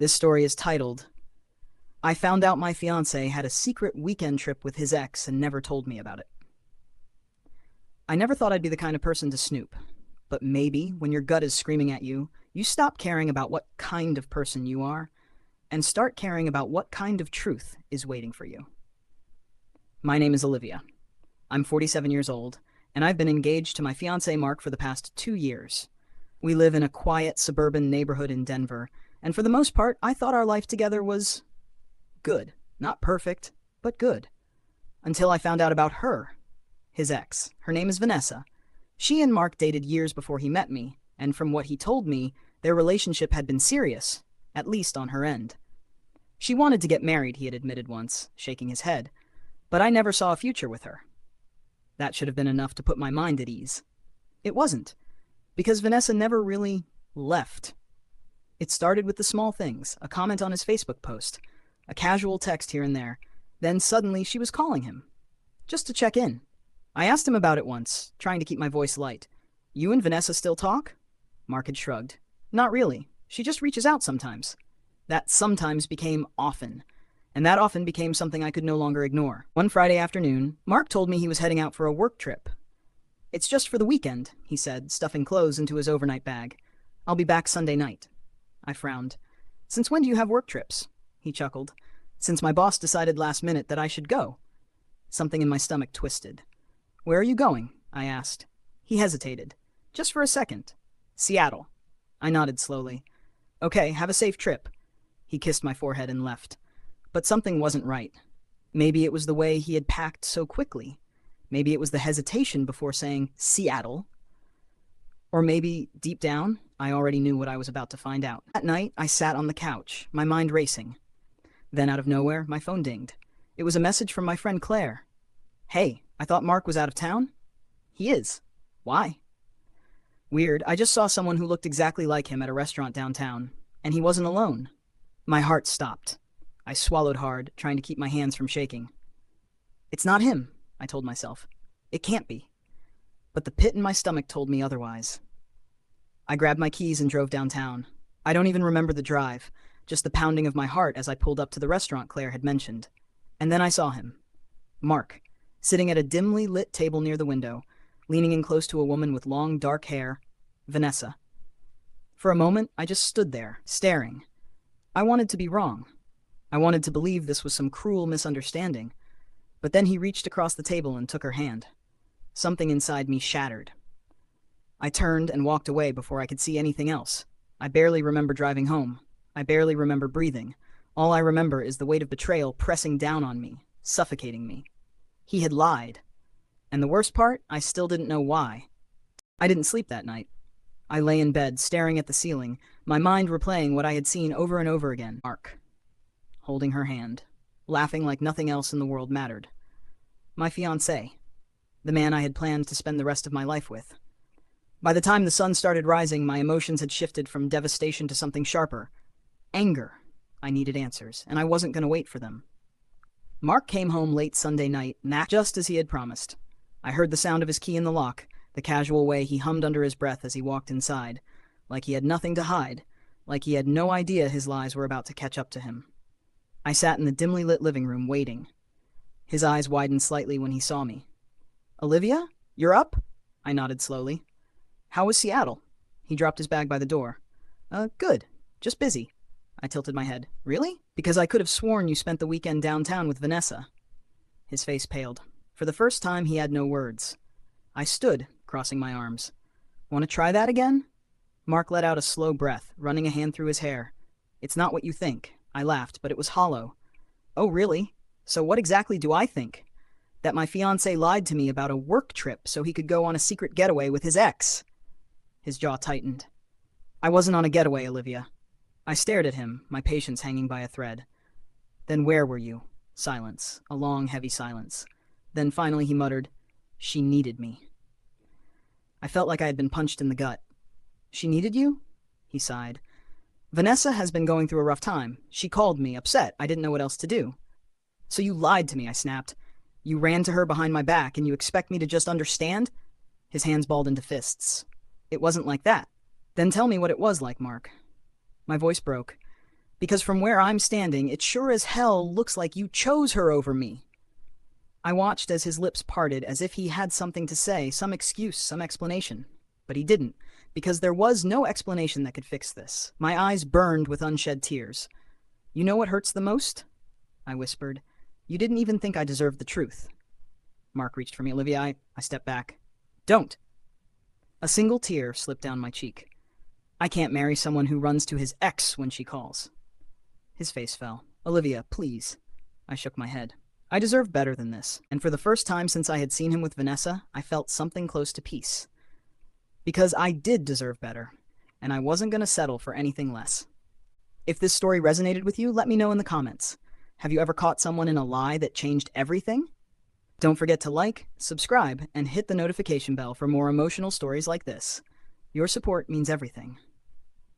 This story is titled, I Found Out My Fiancé Had a Secret Weekend Trip with His Ex and Never Told Me About It. I never thought I'd be the kind of person to snoop, but maybe when your gut is screaming at you, you stop caring about what kind of person you are and start caring about what kind of truth is waiting for you. My name is Olivia. I'm 47 years old, and I've been engaged to my fiancé Mark for the past 2 years. We live in a quiet suburban neighborhood in Denver, and for the most part, I thought our life together was good. Not perfect, but good. Until I found out about her, his ex. Her name is Vanessa. She and Mark dated years before he met me, and from what he told me, their relationship had been serious, at least on her end. She wanted to get married, he had admitted once, shaking his head, but I never saw a future with her. That should have been enough to put my mind at ease. It wasn't, because Vanessa never really left. It started with the small things, a comment on his Facebook post, a casual text here and there. Then suddenly she was calling him, just to check in. I asked him about it once, trying to keep my voice light. You and Vanessa still talk? Mark had shrugged. Not really. She just reaches out sometimes. That sometimes became often, and that often became something I could no longer ignore. One Friday afternoon, Mark told me he was heading out for a work trip. It's just for the weekend, he said, stuffing clothes into his overnight bag. I'll be back Sunday night. I frowned. Since when do you have work trips? He chuckled. Since my boss decided last minute that I should go. Something in my stomach twisted. Where are you going? I asked. He hesitated. Just for a second. Seattle. I nodded slowly. Okay, have a safe trip. He kissed my forehead and left. But something wasn't right. Maybe it was the way he had packed so quickly. Maybe it was the hesitation before saying Seattle. Or maybe, deep down, I already knew what I was about to find out. That night, I sat on the couch, my mind racing. Then out of nowhere, my phone dinged. It was a message from my friend Claire. Hey, I thought Mark was out of town? He is. Why? Weird, I just saw someone who looked exactly like him at a restaurant downtown, and he wasn't alone. My heart stopped. I swallowed hard, trying to keep my hands from shaking. It's not him, I told myself. It can't be. But the pit in my stomach told me otherwise. I grabbed my keys and drove downtown. I don't even remember the drive, just the pounding of my heart as I pulled up to the restaurant Claire had mentioned. And then I saw him. Mark, sitting at a dimly lit table near the window, leaning in close to a woman with long, dark hair, Vanessa. For a moment, I just stood there, staring. I wanted to be wrong. I wanted to believe this was some cruel misunderstanding. But then he reached across the table and took her hand. Something inside me shattered. I turned and walked away before I could see anything else. I barely remember driving home. I barely remember breathing. All I remember is the weight of betrayal pressing down on me, suffocating me. He had lied. And the worst part, I still didn't know why. I didn't sleep that night. I lay in bed, staring at the ceiling, my mind replaying what I had seen over and over again. Mark, holding her hand, laughing like nothing else in the world mattered. My fiancé, the man I had planned to spend the rest of my life with. By the time the sun started rising, my emotions had shifted from devastation to something sharper. Anger. I needed answers, and I wasn't going to wait for them. Mark came home late Sunday night, just as he had promised. I heard the sound of his key in the lock, the casual way he hummed under his breath as he walked inside, like he had nothing to hide, like he had no idea his lies were about to catch up to him. I sat in the dimly lit living room, waiting. His eyes widened slightly when he saw me. Olivia? You're up? I nodded slowly. How was Seattle? He dropped his bag by the door. Good. Just busy. I tilted my head. Really? Because I could have sworn you spent the weekend downtown with Vanessa. His face paled. For the first time, he had no words. I stood, crossing my arms. Want to try that again? Mark let out a slow breath, running a hand through his hair. It's not what you think. I laughed, but it was hollow. Oh, really? So what exactly do I think? That my fiancé lied to me about a work trip so he could go on a secret getaway with his ex. His jaw tightened. I wasn't on a getaway, Olivia. I stared at him, my patience hanging by a thread. Then where were you? Silence. A long, heavy silence. Then finally he muttered, She needed me. I felt like I had been punched in the gut. She needed you? He sighed. Vanessa has been going through a rough time. She called me, upset. I didn't know what else to do. So you lied to me, I snapped. You ran to her behind my back, and you expect me to just understand? His hands balled into fists. It wasn't like that. Then tell me what it was like, Mark. My voice broke. Because from where I'm standing, it sure as hell looks like you chose her over me. I watched as his lips parted as if he had something to say, some excuse, some explanation. But he didn't, because there was no explanation that could fix this. My eyes burned with unshed tears. You know what hurts the most? I whispered. You didn't even think I deserved the truth. Mark reached for me. Olivia, I stepped back. Don't. A single tear slipped down my cheek. I can't marry someone who runs to his ex when she calls. His face fell. Olivia, please. I shook my head. I deserve better than this, and for the first time since I had seen him with Vanessa, I felt something close to peace. Because I did deserve better, and I wasn't going to settle for anything less. If this story resonated with you, let me know in the comments. Have you ever caught someone in a lie that changed everything? Don't forget to like, subscribe, and hit the notification bell for more emotional stories like this. Your support means everything.